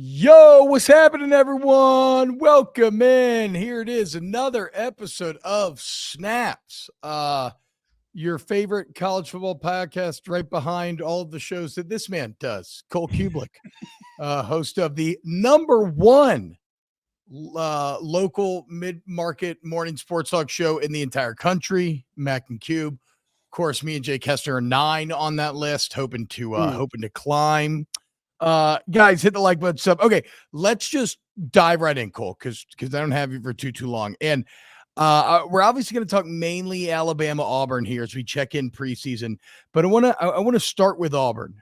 Yo, what's happening, everyone? Welcome in. Here it is, another episode of Snaps. Your favorite college football podcast, right behind all of the shows that this man does. Cole Cubelic, host of the number one local mid-market morning sports talk show in the entire country, Mac and Cube. Of course, me and Jay Kessler are 9 on that list, hoping to climb. Guys, hit the like button, sub. Okay, let's just dive right in, Cole, because I don't have you for too long. And we're obviously going to talk mainly Alabama Auburn here as we check in preseason. But I want to start with Auburn.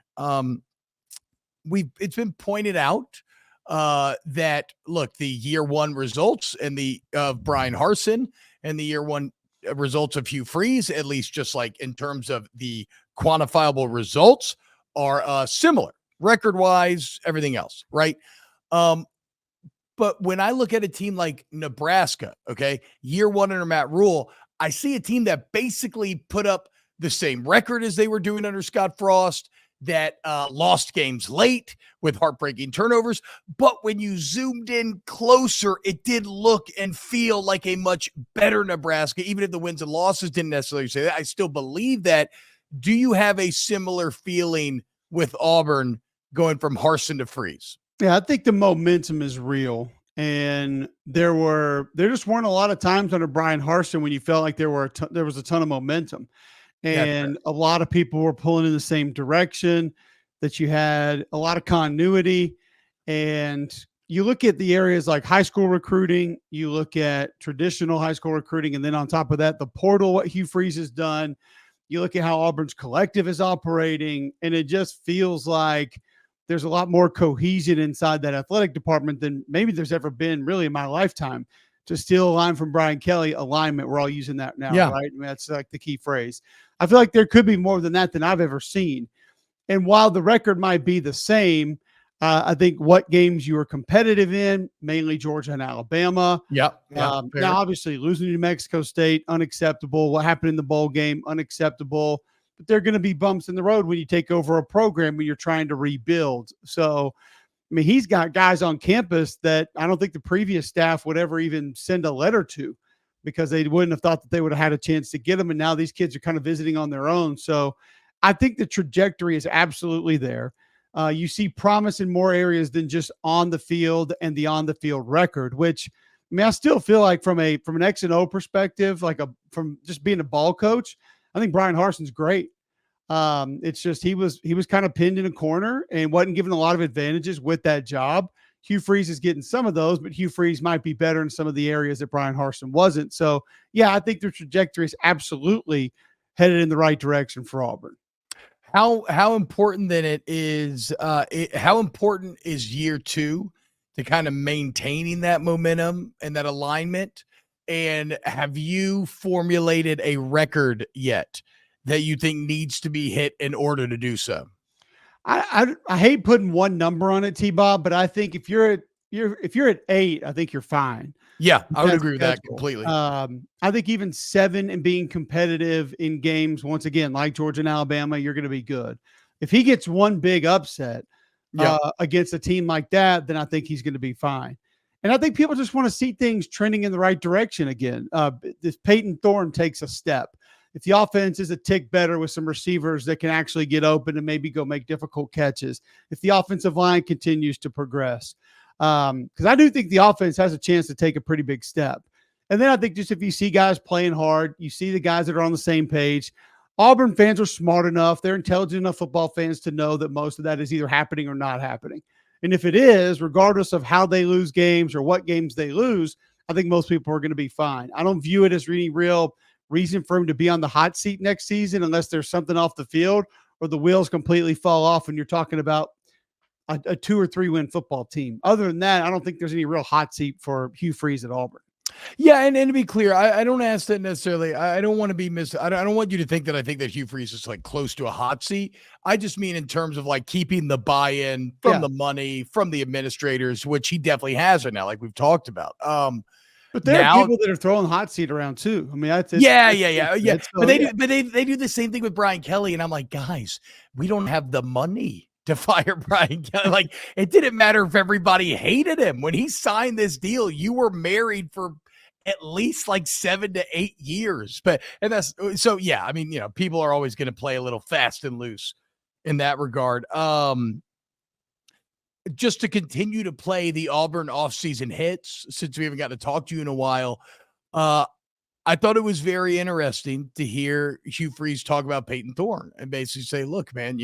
It's been pointed out that look, the year one results and the Brian Harsin and the year one results of Hugh Freeze, at least just like in terms of the quantifiable results, are similar. Record-wise, everything else, right? But when I look at a team like Nebraska, okay, year one under Matt Rule, I see a team that basically put up the same record as they were doing under Scott Frost, that lost games late with heartbreaking turnovers. But when you zoomed in closer, it did look and feel like a much better Nebraska, even if the wins and losses didn't necessarily say that. I still believe that. Do you have a similar feeling with Auburn going from Harsin to Freeze? Yeah, I think the momentum is real. And there just weren't a lot of times under Brian Harsin when you felt like there was a ton of momentum. And a lot of people were pulling in the same direction, that you had a lot of continuity. And you look at the areas like high school recruiting, you look at traditional high school recruiting, and then on top of that, the portal, what Hugh Freeze has done. You look at how Auburn's collective is operating, and it just feels like there's a lot more cohesion inside that athletic department than maybe there's ever been really in my lifetime. To steal a line from Brian Kelly, alignment, we're all using that now, right? I mean, that's like the key phrase. I feel like there could be more than that than I've ever seen. And while the record might be the same, I think what games you were competitive in, mainly Georgia and Alabama. Now, obviously, losing to New Mexico State, unacceptable. What happened in the bowl game, unacceptable. But there are going to be bumps in the road when you take over a program when you're trying to rebuild. So, I mean, he's got guys on campus that I don't think the previous staff would ever even send a letter to, because they wouldn't have thought that they would have had a chance to get them. And now these kids are kind of visiting on their own. So I think the trajectory is absolutely there. You see promise in more areas than just on the field and the on the field record, which, I mean, I still feel like from an X and O perspective, from just being a ball coach, I think Brian Harsin's great. It's just he was kind of pinned in a corner and wasn't given a lot of advantages with that job. Hugh Freeze is getting some of those, but Hugh Freeze might be better in some of the areas that Brian Harsin wasn't. So, yeah, I think the trajectory is absolutely headed in the right direction for Auburn. How important then it is? How important is year two to kind of maintaining that momentum and that alignment? And have you formulated a record yet that you think needs to be hit in order to do so? I hate putting one number on it, TBob, but I think if you're at 8, I think you're fine. Yeah, I would agree with that completely. I think even 7 and being competitive in games, once again, like Georgia and Alabama, you're going to be good. If he gets one big upset against a team like that, then I think he's going to be fine. And I think people just want to see things trending in the right direction again. This Peyton Thorne takes a step. If the offense is a tick better with some receivers that can actually get open and maybe go make difficult catches, if the offensive line continues to progress, because I do think the offense has a chance to take a pretty big step. And then I think just if you see guys playing hard, you see the guys that are on the same page. Auburn fans are smart enough, they're intelligent enough football fans to know that most of that is either happening or not happening. And if it is, regardless of how they lose games or what games they lose, I think most people are going to be fine. I don't view it as any real reason for him to be on the hot seat next season unless there's something off the field or the wheels completely fall off and you're talking about a 2 or 3 win football team. Other than that, I don't think there's any real hot seat for Hugh Freeze at Auburn. Yeah, and to be clear, I don't ask that necessarily. I don't want to be I don't want you to think that I think that Hugh Freeze is like close to a hot seat. I just mean in terms of like keeping the buy-in from the money, from the administrators, which he definitely has right now, like we've talked about. But there are people that are throwing hot seat around too. I mean, but they do the same thing with Brian Kelly, and I'm like, guys, we don't have the money to fire Brian Kelly. Like, it didn't matter if everybody hated him. When he signed this deal, you were married for at least like 7 to 8 years. And that's so, yeah, I mean, people are always going to play a little fast and loose in that regard. Just to continue to play the Auburn offseason hits, since we haven't got to talk to you in a while, I thought it was very interesting to hear Hugh Freeze talk about Peyton Thorne and basically say, look, man,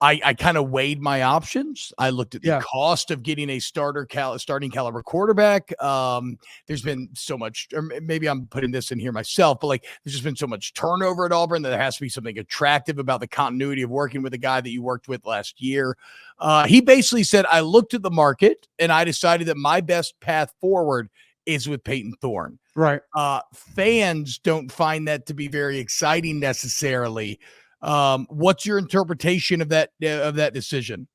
I kind of weighed my options. I looked at the cost of getting a starting caliber quarterback. There's been so much, or maybe I'm putting this in here myself, but like, there's just been so much turnover at Auburn that there has to be something attractive about the continuity of working with a guy that you worked with last year. He basically said, I looked at the market and I decided that my best path forward is with Peyton Thorne. Right. Fans don't find that to be very exciting necessarily. What's your interpretation of that decision?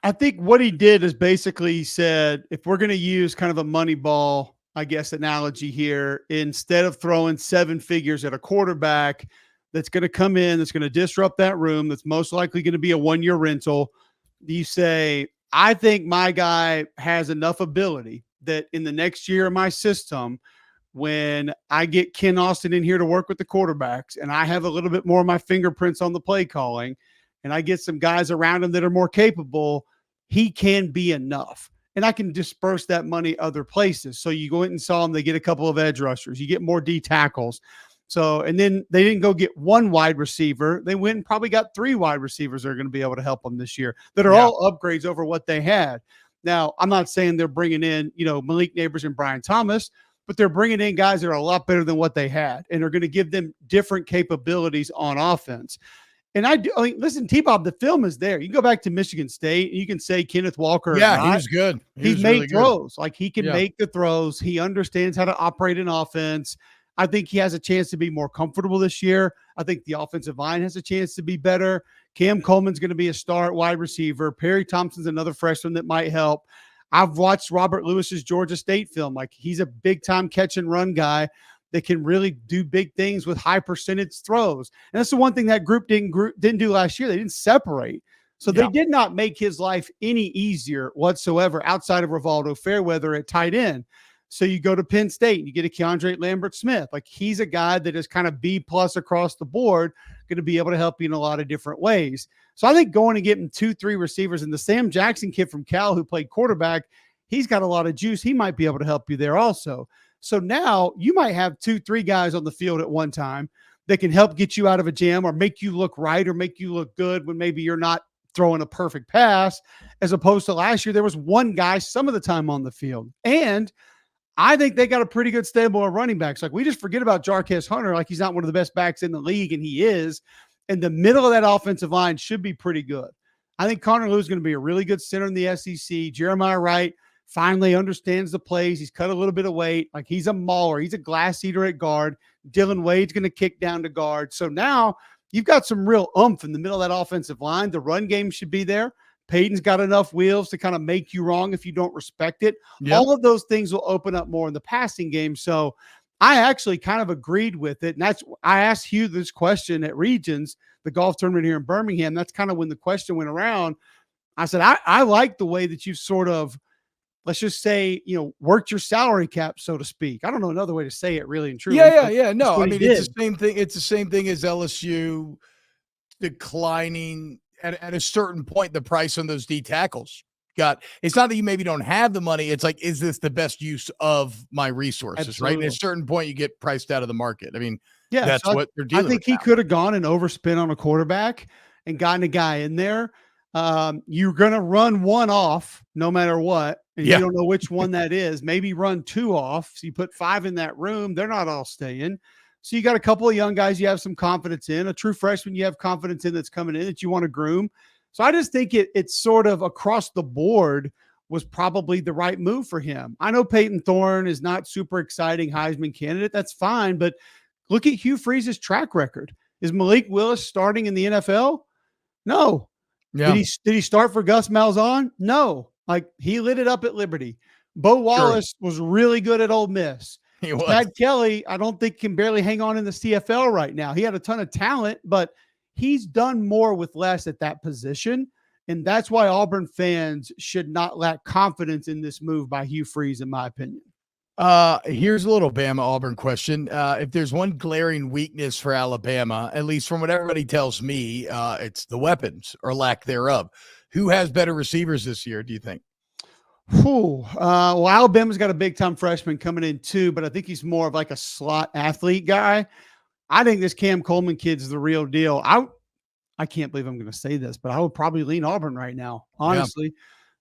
I think what he did is basically said, if we're going to use kind of a money ball, I guess, analogy here, instead of throwing 7 figures at a quarterback that's going to come in, that's going to disrupt that room, that's most likely going to be a 1-year rental, you say, I think my guy has enough ability that in the next year of my system, when I get Ken Austin in here to work with the quarterbacks and I have a little bit more of my fingerprints on the play calling and I get some guys around him that are more capable, he can be enough. And I can disperse that money other places. So you go in and saw them, they get a couple of edge rushers, you get more D tackles. So, and then they didn't go get 1 wide receiver. They went and probably got 3 wide receivers that are going to be able to help them this year that are all upgrades over what they had. Now, I'm not saying they're bringing in, Malik Neighbors and Brian Thomas, but they're bringing in guys that are a lot better than what they had and are going to give them different capabilities on offense. And I mean, listen, TBob, the film is there. You can go back to Michigan State and you can say Kenneth Walker. Yeah, he was good. He's made really throws. Like, he can make the throws. He understands how to operate an offense. I think he has a chance to be more comfortable this year. I think the offensive line has a chance to be better. Cam Coleman's going to be a star wide receiver. Perry Thompson's another freshman that might help. I've watched Robert Lewis's Georgia State film. Like, he's a big time catch and run guy that can really do big things with high percentage throws. And that's the one thing that group didn't do last year. They didn't separate. So they did not make his life any easier whatsoever outside of Rivaldo Fairweather at tight end. So you go to Penn State and you get a Keandre Lambert-Smith. Like, he's a guy that is kind of B+ across the board, going to be able to help you in a lot of different ways. So I think going and getting 2-3 receivers, and the Sam Jackson kid from Cal who played quarterback, he's got a lot of juice. He might be able to help you there also. So now you might have 2-3 guys on the field at one time that can help get you out of a jam or make you look right or make you look good when maybe you're not throwing a perfect pass, as opposed to last year, there was one guy some of the time on the field. And I think they got a pretty good stable of running backs. Like, we just forget about Jarquez Hunter. Like, he's not one of the best backs in the league, and he is. And the middle of that offensive line should be pretty good. I think Connor Lew is going to be a really good center in the SEC. Jeremiah Wright finally understands the plays. He's cut a little bit of weight. Like, he's a mauler. He's a glass eater at guard. Dylan Wade's going to kick down to guard. So now you've got some real oomph in the middle of that offensive line. The run game should be there. Peyton's got enough wheels to kind of make you wrong if you don't respect it. Yep. All of those things will open up more in the passing game. So I actually kind of agreed with it. And I asked Hugh this question at Regions, the golf tournament here in Birmingham. That's kind of when the question went around. I said, I like the way that you've sort of, let's just say, worked your salary cap, so to speak. I don't know another way to say it, really and truly. Yeah. No, I mean, it's the same thing. It's the same thing as LSU declining at a certain point. The price on those D tackles it's not that you maybe don't have the money. It's like, is this the best use of my resources? Absolutely. Right. And at a certain point, you get priced out of the market. I mean, that's what they're dealing with. I think he could have gone and overspent on a quarterback and gotten a guy in there. You're going to run one off no matter what. And you don't know which one that is. Maybe run 2 off. So you put 5 in that room. They're not all staying. So you got a couple of young guys you have some confidence in, a true freshman you have confidence in that's coming in that you want to groom. So I just think it's sort of across the board was probably the right move for him. I know Peyton Thorne is not super exciting Heisman candidate. That's fine. But look at Hugh Freeze's track record. Is Malik Willis starting in the NFL? No. Yeah. Did he start for Gus Malzahn? No. Like, he lit it up at Liberty. Bo Wallace was really good at Ole Miss. Chad Kelly, I don't think, can barely hang on in the CFL right now. He had a ton of talent, but he's done more with less at that position. And that's why Auburn fans should not lack confidence in this move by Hugh Freeze, in my opinion. Here's a little Bama Auburn question. If there's one glaring weakness for Alabama, at least from what everybody tells me, it's the weapons or lack thereof. Who has better receivers this year, do you think? Well, Alabama's got a big time freshman coming in too, but I think he's more of like a slot athlete guy. I think this Cam Coleman kid's the real deal. I can't believe I'm going to say this, but I would probably lean Auburn right now, honestly.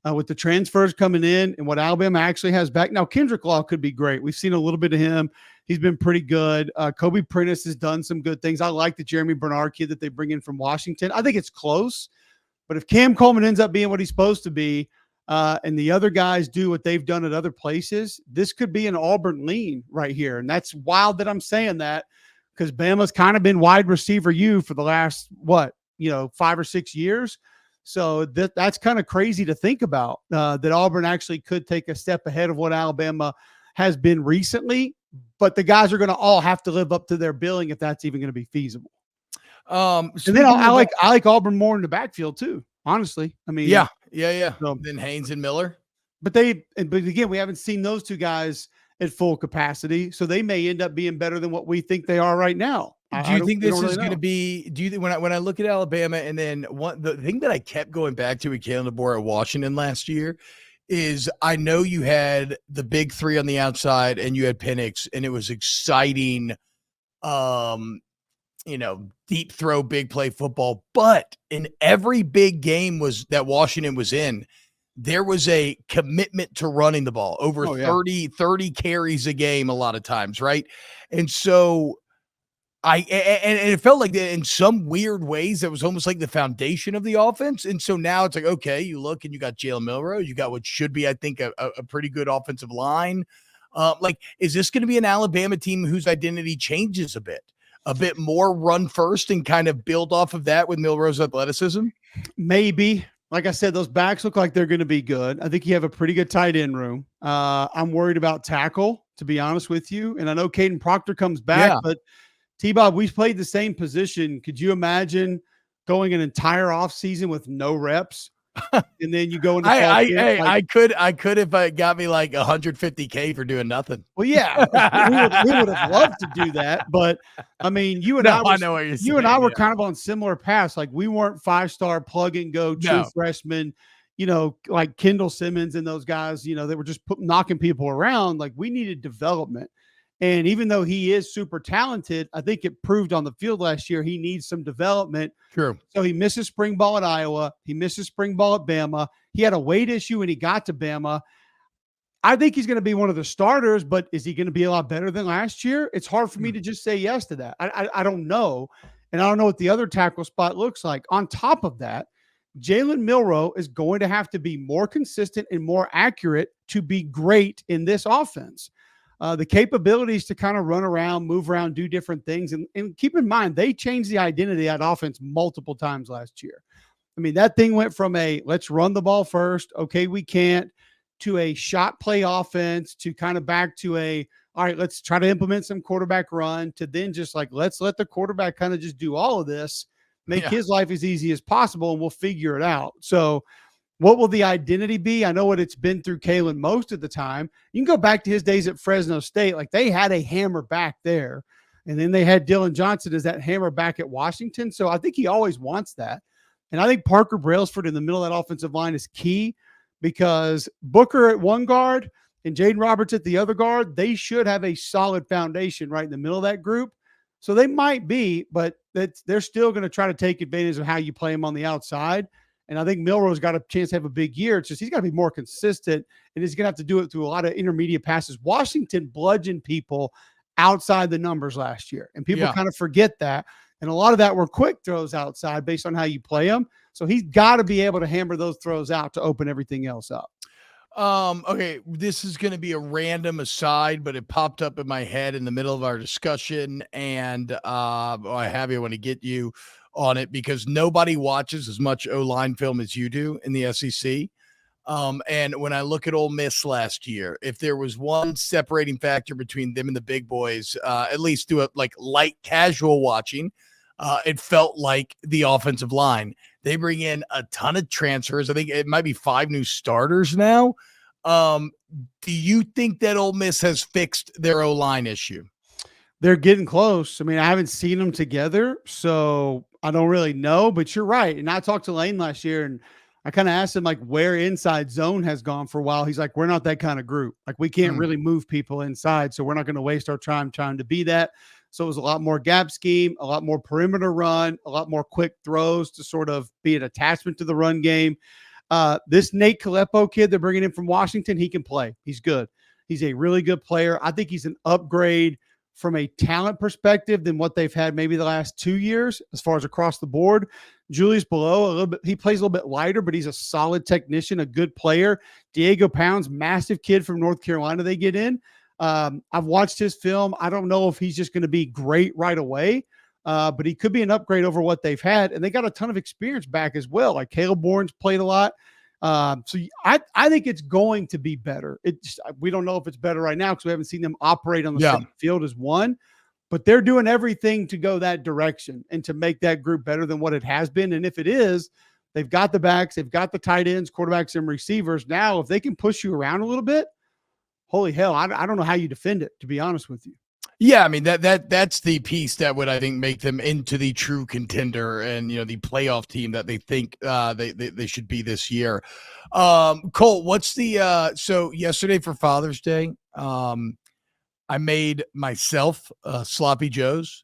Yeah. With the transfers coming in and what Alabama actually has back. Now, Kendrick Law could be great. We've seen a little bit of him. He's been pretty good. Kobe Prentice has done some good things. I like the Jeremy Bernard kid that they bring in from Washington. I think it's close, but if Cam Coleman ends up being what he's supposed to be, and the other guys do what they've done at other places, this could be an Auburn lean right here. And that's wild that I'm saying that, because Bama's kind of been wide receiver U for the last, 5 or 6 years. So that's kind of crazy to think about, that Auburn actually could take a step ahead of what Alabama has been recently, but the guys are going to all have to live up to their billing if that's even going to be feasible. And then I like Auburn more in the backfield too, honestly. I mean, yeah. Then Haynes and Miller. But again, we haven't seen those two guys at full capacity, so they may end up being better than what we think they are right now. Do you think this is going to be? Do you think when I look at Alabama, and then the thing that I kept going back to with Kalen DeBoer at Washington last year is, I know you had the big three on the outside and you had Penix, and it was exciting. Deep throw, big play football. But in every big game that Washington was in, there was a commitment to running the ball over 30 carries a game a lot of times, right? And so and it felt like that in some weird ways that was almost like the foundation of the offense. And so now it's like, okay, you look and you got Jalen Milroe, you got what should be, I think, a pretty good offensive line. Is this going to be an Alabama team whose identity changes a bit more run first and kind of build off of that with Milroe's athleticism? Maybe. Like I said, those backs look like they're going to be good. I think you have a pretty good tight end room. I'm worried about tackle, to be honest with you. And I know Caden Proctor comes back, but TBob, we've played the same position. Could you imagine going an entire offseason with no reps? And then you go into I could if it got me like $150K for doing nothing. Well, yeah, we would have loved to do that, but I mean, you and I were kind of on similar paths. Like, we weren't 5-star plug and go true freshmen, like Kendall Simmons and those guys, they were just knocking people around. Like, we needed development. And even though he is super talented, I think it proved on the field last year he needs some development. True. So he misses spring ball at Iowa. He misses spring ball at Bama. He had a weight issue when he got to Bama. I think he's going to be one of the starters, but is he going to be a lot better than last year? It's hard for me to just say yes to that. I don't know. And I don't know what the other tackle spot looks like. On top of that, Jalen Milroe is going to have to be more consistent and more accurate to be great in this offense. The capabilities to kind of run around, move around, do different things. And keep in mind, they changed the identity of that offense multiple times last year. I mean, that thing went from a let's run the ball first, okay, we can't, to a shot play offense, to kind of back to all right, let's try to implement some quarterback run, to then just like, let's let the quarterback kind of just do all of this, make his life as easy as possible, and we'll figure it out. So what will the identity be? I know what it's been through Kalen most of the time. You can go back to his days at Fresno State. Like, they had a hammer back there. And then they had Dylan Johnson as that hammer back at Washington. So I think he always wants that. And I think Parker Brailsford in the middle of that offensive line is key, because Booker at one guard and Jaden Roberts at the other guard, they should have a solid foundation right in the middle of that group. So they might be, but they're still going to try to take advantage of how you play them on the outside. And I think Milroe's got a chance to have a big year. It's just he's got to be more consistent, and he's going to have to do it through a lot of intermediate passes. Washington bludgeoned people outside the numbers last year, and people kind of forget that. And a lot of that were quick throws outside based on how you play them. So he's got to be able to hammer those throws out to open everything else up. Okay, this is going to be a random aside, but it popped up in my head in the middle of our discussion, and I have you want to get you on it, because nobody watches as much O-line film as you do in the SEC. And when I look at Ole Miss last year, if there was one separating factor between them and the big boys, at least do it like light casual watching, It felt like the offensive line. They bring in a ton of transfers. I think it might be 5 new starters now. Do you think that Ole Miss has fixed their O-line issue? They're getting close. I mean, I haven't seen them together, so I don't really know, but you're right. And I talked to Lane last year, and I kind of asked him like where inside zone has gone for a while. He's like, we're not that kind of group. Like we can't really move people inside, so we're not going to waste our time trying to be that. So it was a lot more gap scheme, a lot more perimeter run, a lot more quick throws to sort of be an attachment to the run game. This Nate Kalepo kid they're bringing in from Washington, he can play. He's good. He's a really good player. I think he's an upgrade from a talent perspective than what they've had maybe the last 2 years as far as across the board. Julius Below, a little bit, he plays a little bit lighter, but he's a solid technician, a good player. Diego Pounds, massive kid from North Carolina they get in. I've watched his film. I don't know if he's just going to be great right away, but he could be an upgrade over what they've had. And they got a ton of experience back as well. Like Caleb Bourne's played a lot. So I think it's going to be better. We don't know if it's better right now because we haven't seen them operate on the same field as one, but they're doing everything to go that direction and to make that group better than what it has been. And if it is, they've got the backs, they've got the tight ends, quarterbacks, and receivers. Now, if they can push you around a little bit, holy hell, I don't know how you defend it, to be honest with you. Yeah, I mean that's the piece that would I think make them into the true contender and the playoff team that they think they should be this year. Cole, what's the so yesterday for Father's Day, I made myself sloppy joes,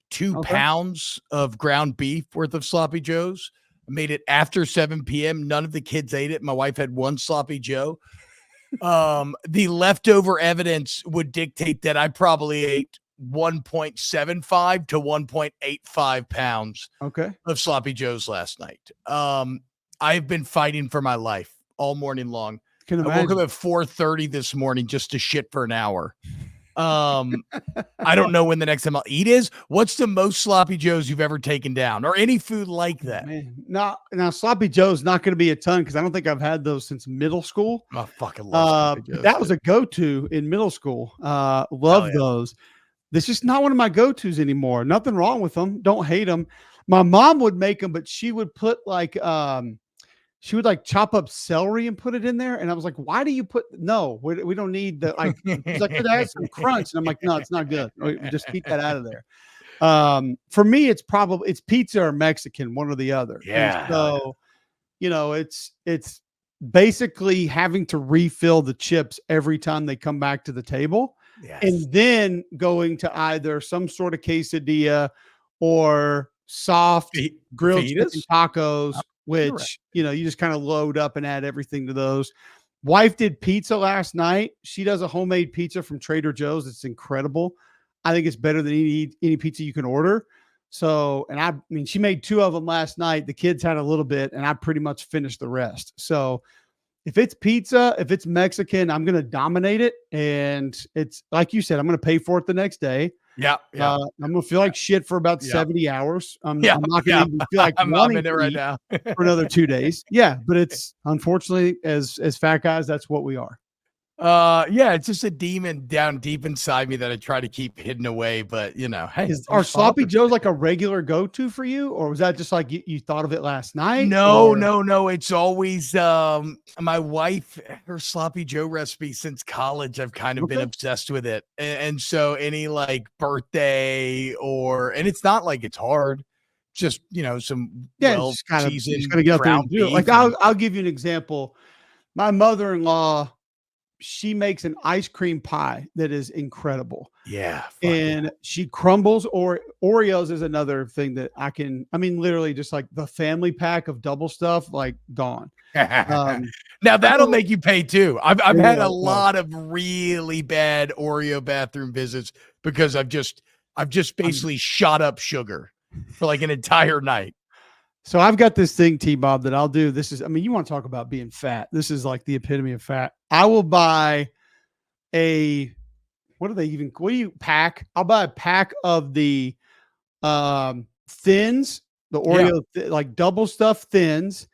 2 pounds of ground beef worth of sloppy joes. I made it after 7 p.m. None of the kids ate it. My wife had 1 sloppy joe. The leftover evidence would dictate that I probably ate 1.75 to 1.85 pounds of sloppy joes last night. I've been fighting for my life all morning long. I woke up at 4:30 this morning just to shit for an hour. I don't know when the next time I'll eat is. What's the most sloppy joes you've ever taken down, or any food like that? Man, now sloppy joe's not going to be a ton because I don't think I've had those since middle school. I fucking love sloppy joes. That was a go-to in middle school. Love those. This is not one of my go-tos anymore. Nothing wrong with them. Don't hate them. My mom would make them, but she would put like she would like chop up celery and put it in there. And I was like, why do you put, no, we don't need the, like, she's like, it has some crunch. And I'm like, no, it's not good. Just keep that out of there. For me, it's pizza or Mexican, one or the other. Yeah. And so, it's basically having to refill the chips every time they come back to the table. Yes. And then going to either some sort of quesadilla or soft grilled chicken tacos, which, you just kind of load up and add everything to those. Wife did pizza last night. She does a homemade pizza from Trader Joe's. It's incredible. I think it's better than any pizza you can order. So, and I mean, she made 2 of them last night. The kids had a little bit, and I pretty much finished the rest. So if it's pizza, if it's Mexican, I'm going to dominate it. And it's like you said, I'm going to pay for it the next day. Yeah. I'm going to feel like shit for about 70 hours. I'm not going to even feel like I'm in it right now for another 2 days. Yeah. But it's unfortunately as fat guys, that's what we are. It's just a demon down deep inside me that I try to keep hidden away. But hey, are sloppy joes like a regular go-to for you, or was that just like you thought of it last night? No. It's always my wife, her sloppy joe recipe since college. I've kind of been obsessed with it, and so any like birthday and it's not like it's hard. Just some well-seasoned ground beef. Like I'll give you an example. My mother-in-law, she makes an ice cream pie that is incredible. Yeah. And she crumbles Oreos is another thing that literally just like the family pack of double stuff, like gone. Now that'll make you pay too. I've had a lot of really bad Oreo bathroom visits because I've just basically shot up sugar for like an entire night. So I've got this thing, TBob, that I'll do. You want to talk about being fat. This is like the epitome of fat. I will buy what do you pack? I'll buy a pack of the thins, the Oreo, like double stuffed thins.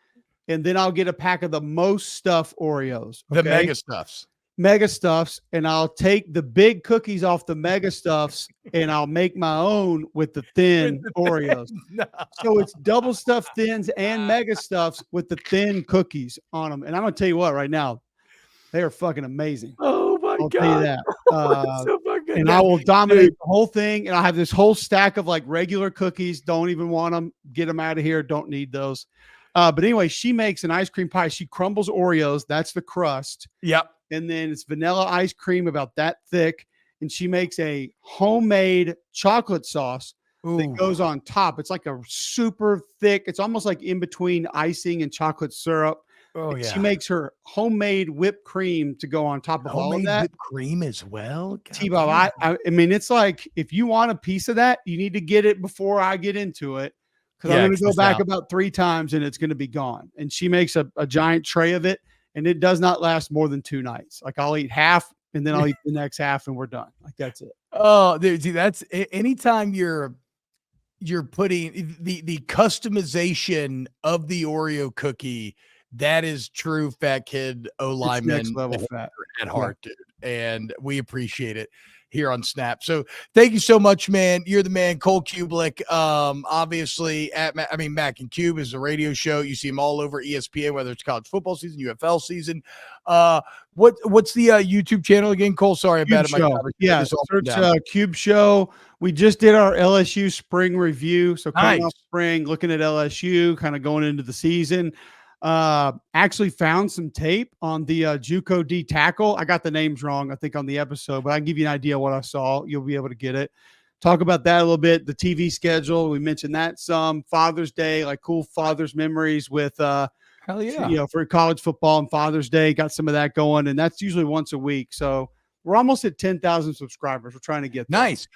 And then I'll get a pack of the most stuffed Oreos. The mega stuffs. mega stuffs, and I'll take the big cookies off the mega stuffs and I'll make my own with the thin Oreos. No. So it's double stuffed thins and mega stuffs with the thin cookies on them. And I'm gonna tell you what, right now, they are fucking amazing. Oh my I'll God. tell you that. That's so fucking And good. I will dominate Dude. the whole thing. And I have this whole stack of like regular cookies. Don't even want them. Get them out of here. Don't need those. But anyway, she makes an ice cream pie. She crumbles Oreos. That's the crust. Yep. And then it's vanilla ice cream about that thick. And she makes a homemade chocolate sauce that goes on top. It's like a super thick. It's almost like in between icing and chocolate syrup. Oh, And yeah. she makes her homemade whipped cream to go on top of all of Homemade that. whipped cream as well. TBob, I mean, it's like if you want a piece of that, you need to get it before I get into it, because I'm going to go back about 3 times and it's going to be gone. And she makes a giant tray of it, and it does not last more than 2 nights. Like I'll eat half, and then I'll eat the next half, and we're done. Like that's it. Oh, dude, see, that's anytime you're putting the customization of the Oreo cookie. That is true fat kid O-lineman Next level fat at heart, dude. And we appreciate it here on Snap. So thank you so much, man. You're the man, Cole Cubelic. Obviously Mac and Cube is a radio show. You see him all over ESPN, whether it's college football season, UFL season. What's the YouTube channel again, Cole? Sorry about it. Yeah, search Cube Show. We just did our LSU spring review. So coming off spring, looking at LSU, kind of going into the season. Actually found some tape on the JUCO D tackle. I got the names wrong, I think, on the episode, but I can give you an idea of what I saw. You'll be able to get it. Talk about that a little bit. The TV schedule, we mentioned that some. Father's Day, like cool father's memories with hell yeah, for college football and Father's Day. Got some of that going, and that's usually once a week. So we're almost at 10,000 subscribers. We're trying to get there. Nice.